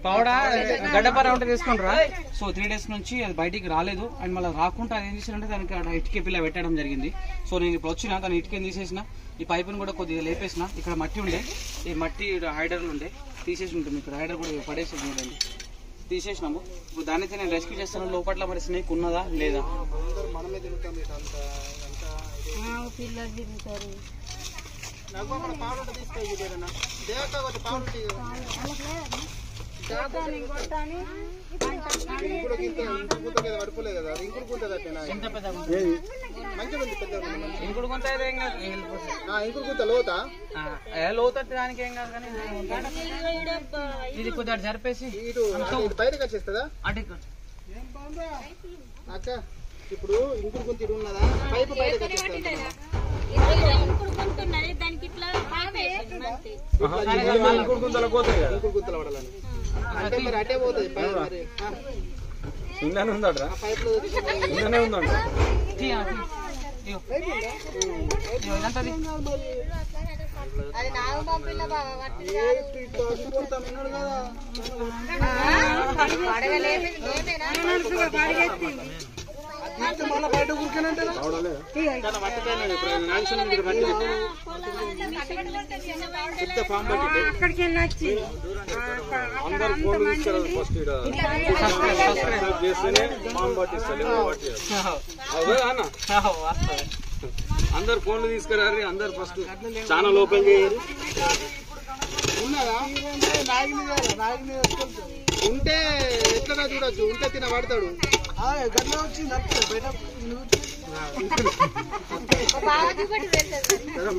పౌడ గడ్డపార ఉంటే తీసుకుంటారా. సో 3 days నుంచి అది బయటికి రాలేదు. అండ్ మళ్ళీ రాకుండా అది ఏం చేశారంటే దానికి ఇటుక పిల్ల పెట్టడం జరిగింది. సో నేను ఇప్పుడు వచ్చిన దాని ఇటుకని తీసేసిన, ఈ పైపుని కూడా కొద్దిగా లేపేసిన. ఇక్కడ మట్టి ఉండే, ఈ మట్టి హైడర్లు ఉండే తీసేసి ఉంటుంది. ఇక్కడ హైడర్ కూడా పడేసి చూడండి, తీసేసినాము. ఇప్పుడు దాన్ని నేను రెస్క్యూ చేస్తాను. లోపల మరి స్నేక్ ఉన్నదా లేదా ఇంకుడు కొంత లోత దానికి ఏం కాదు కానీ ఇది కొద్దిగా జరిపేసి బయటకు వచ్చేస్తుందా అక్క. ఇప్పుడు ఇంకుడు కొంత ఉన్నదా పైపు బయటకు వచ్చేస్తా. అంటే మరి అటే పోతుంది ఉందట్రా పైపులో ఉందంట. మళ్ళీ బయట కూర్చొని అక్కడికి వెళ్ళొచ్చి అందరు ఫోన్లు తీసుకెళ్ళాలి. ఫస్ట్ చేస్తేనే ఫామ్ పట్టిస్తారు. అందరు ఫోన్లు తీసుకురారు. అందరు ఫస్ట్ ఛానల్ ఓపెన్ చేయరు. ఉంటే ఎట్లా చూడొచ్చు, ఉంటే తిన పడతాడు. గడ్డ వచ్చి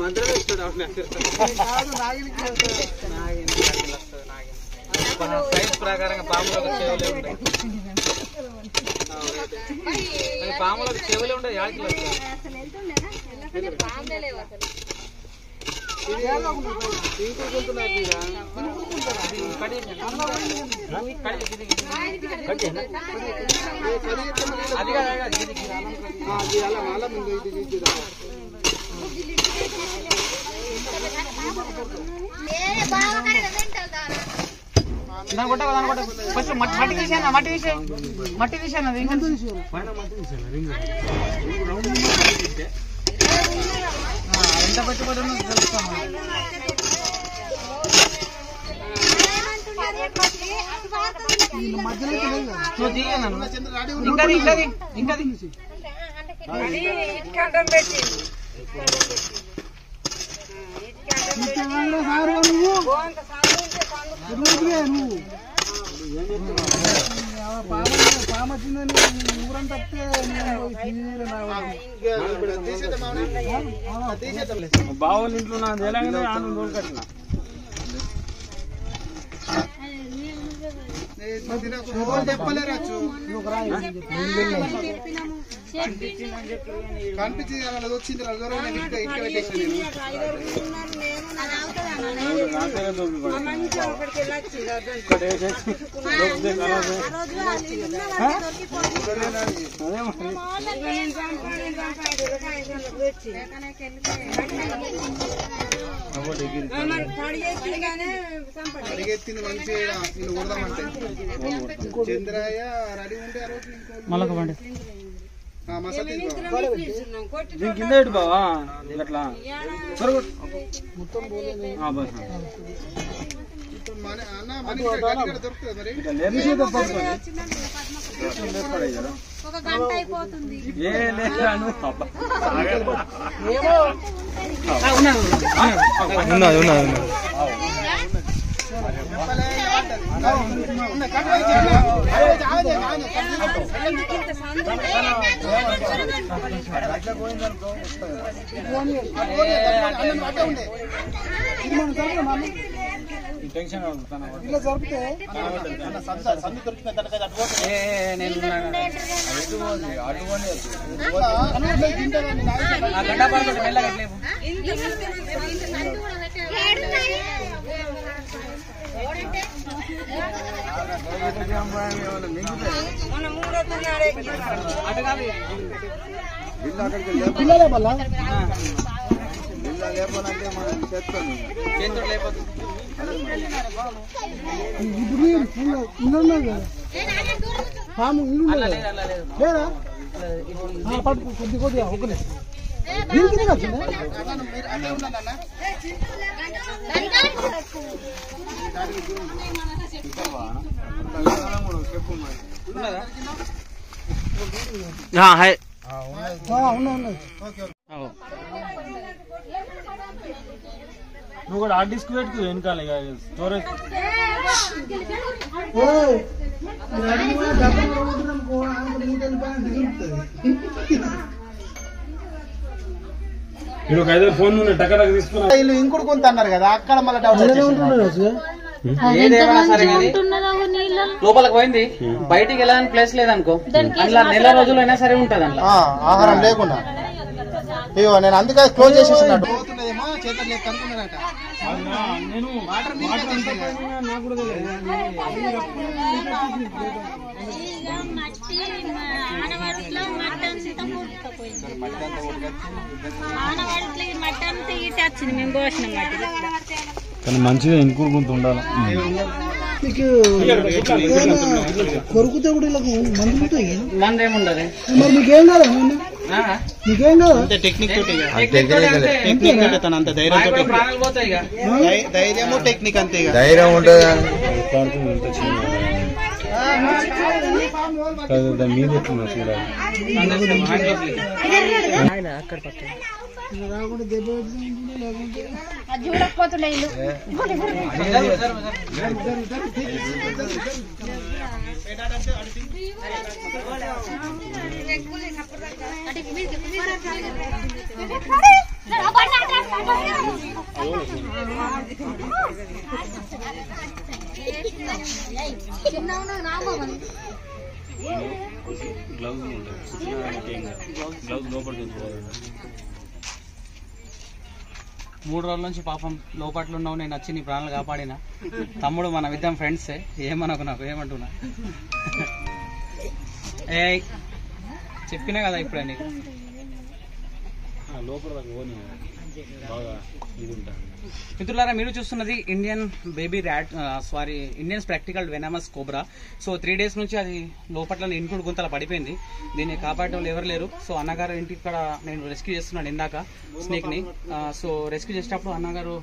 మంత్రం ఇస్తాడు. సైజ్ ప్రకారంగా పాములకు చెవులే ఉంటాయి. పాములకు చెవులే ఉంటాయి. మట్టి తీసాను అది ఇంకా ఎంత పచ్చిపోతుందో తెలుస్తాను. బావులు ఇంట్లో నా తెలంగాణ ఆనందం కట్టిన చెప్పలేరచ్చు. కనిపించింది వచ్చింది అడిగెత్తింది మంచిగా వీళ్ళు కొడదామంటే చంద్రయ్య రెడీ ఉంటే ఆ రోజు మళ్ళొకబండి కింద పెట్టు బావా అట్లా మొత్తం ఇలా జరిపితే అటు కాదు పిల్లలే మళ్ళా లేపాలంటే మనం చేస్తాను చేతులు లేకపోతే అలా లేదు అలా లేదు లేదా కొద్ది కొద్దిగా ఒకనే దీనికి వచ్చిందా నువ్వు కూడా హార్డ్ డిస్క్ పెట్టుకు వెనకాల స్టోరేజ్ మీరు ఒక 5 ఫోన్ టక్కడక్క తీసుకున్నా వీళ్ళు ఇంకోటి కొంత అన్నారు కదా అక్కడ మళ్ళీ డౌట్ ఏదేమైనా సరే కానీ లోపలికి పోయింది బయటికి వెళ్ళడానికి ప్లేస్ లేదనుకో అట్లా నెల రోజులైనా సరే ఉంటది అట్లా ఆహారం లేకుండా అయ్యో నేను అందుకే క్లోజ్ చేసేసినట్టు పోతున్నదేమో చేతులు లేదు కనుక్కున్నారట నేను వాటర్ నాకు కూడా తెలియదు కానీ మంచిగా ఇంకో కొంత ఉండాలి కొరుకుతే కూడా ఇలా మందులుతాయి మందేముండదు మరి మీకేం కాదా మీకేం కాదా టెక్నిక్ తన అంత ధైర్యం ప్రాణాలు పోతాయి ఇక ధైర్యము టెక్నిక్ అంతే ధైర్యం ఉంటుంది దాని మీద ఎట్లున్నా చూడాలి గ్లౌజ్ లోపల 3 రోజుల నుంచి పాపం లోపట్లో ఉన్నావు నేను వచ్చి నీ ప్రాణాలు కాపాడినా తమ్ముడు మన విద్యం ఫ్రెండ్సే ఏమనకు నాకు ఏమంటున్నా ఏ చెప్పినా కదా ఇప్పుడే నీకు లోపల బాగా ఇది ఉంటుంది మిత్రులారా మీరు చూస్తున్నది Indian baby rat Indian practical venomous cobra so 3 days నుంచి అది లోపట్ల ఇంకుడు గుంతల పడిపోయింది దీన్ని కాపాడడం ఎవరు లేరు సో అన్నగారు ఇంటికి ఇక్కడ నేను రెస్క్యూ చేస్తున్నాను ఇందాక స్నేక్ ని సో రెస్క్యూ చేసేటప్పుడు అన్నగారు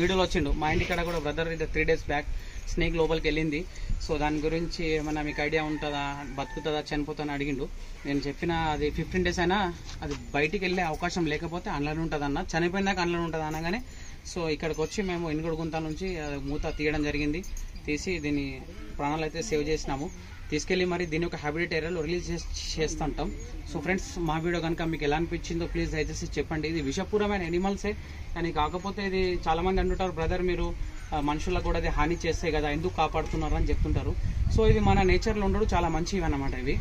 వీడియోలో వచ్చిండు మా ఇంటికాడ కూడా బ్రదర్ 3 days బ్యాక్ స్నేక్ లోపలికి వెళ్ళింది సో దాని గురించి ఏమన్నా మీకు ఐడియా ఉంటుందా బతుకుతుందా చనిపోతుందని అడిగిండు నేను చెప్పిన అది 15 days అయినా అది బయటికి వెళ్ళే అవకాశం లేకపోతే అందులోనే ఉంటుంది అన్న చనిపోయినాక అందులోనే ఉంటుంది అనగానే సో ఇక్కడికి వచ్చి మేము ఇనుగుడు గుంత నుంచి మూత తీయడం జరిగింది తీసి దీన్ని ప్రాణాలు అయితే సేవ్ చేసినాము తీసుకెళ్ళి మరి దీని యొక్క హ్యాబిటేట్ ఏరియాలో రిలీజ్ చేస్తుంటాం సో ఫ్రెండ్స్ మా వీడియో కనుక మీకు ఎలా అనిపించిందో ప్లీజ్ దయచేసి చెప్పండి ఇది విషపూరమైన ఎనిమల్సే కానీ కాకపోతే ఇది చాలా మంది అంటుంటారు బ్రదర్ మీరు మనుషులకు కూడా అది హాని చేస్తాయి కదా ఎందుకు కాపాడుతున్నారు అని చెప్తుంటారు సో ఇది మన నేచర్లో ఉండడు చాలా మంచివి అన్నమాట ఇవి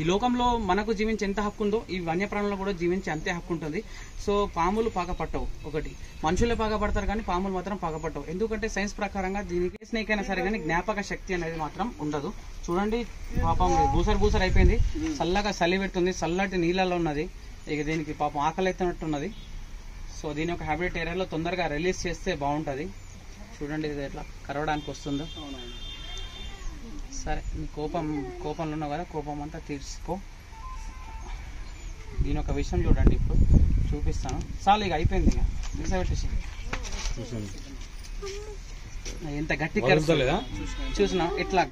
ఈ లోకంలో మనకు జీవించే ఎంత హక్కు ఉందో ఈ వన్యప్రాణులు కూడా జీవించే అంతే హక్కు ఉంటుంది సో పాములు పాకపట్టవు ఒకటి మనుషులే పాకపడతారు కానీ పాములు మాత్రం పాకపట్టవు ఎందుకంటే సైన్స్ ప్రకారంగా దీనికి స్నేక్ అయినా సరే కానీ జ్ఞాపక శక్తి అనేది మాత్రం ఉండదు చూడండి పాపం బూసర్ అయిపోయింది చల్లగా చలి పెడుతుంది చల్లటి నీళ్ళలో ఉన్నది ఇక దీనికి పాపం ఆకలి ఎత్తున్నట్టున్నది సో దీని యొక్క హ్యాబిటేట్ ఏరియాలో తొందరగా రిలీజ్ చేస్తే బాగుంటుంది చూడండి ఇది ఎట్లా కరవడానికి వస్తుందో సరే నీ కోపంలో ఉన్నావు కదా కోపం అంతా తీర్చుకో దీని ఒక విషయం చూడండి ఇప్పుడు చూపిస్తాను చాలు ఇక అయిపోయింది ఇక తీసేసి ఎంత గట్టి చూసినా ఇట్లా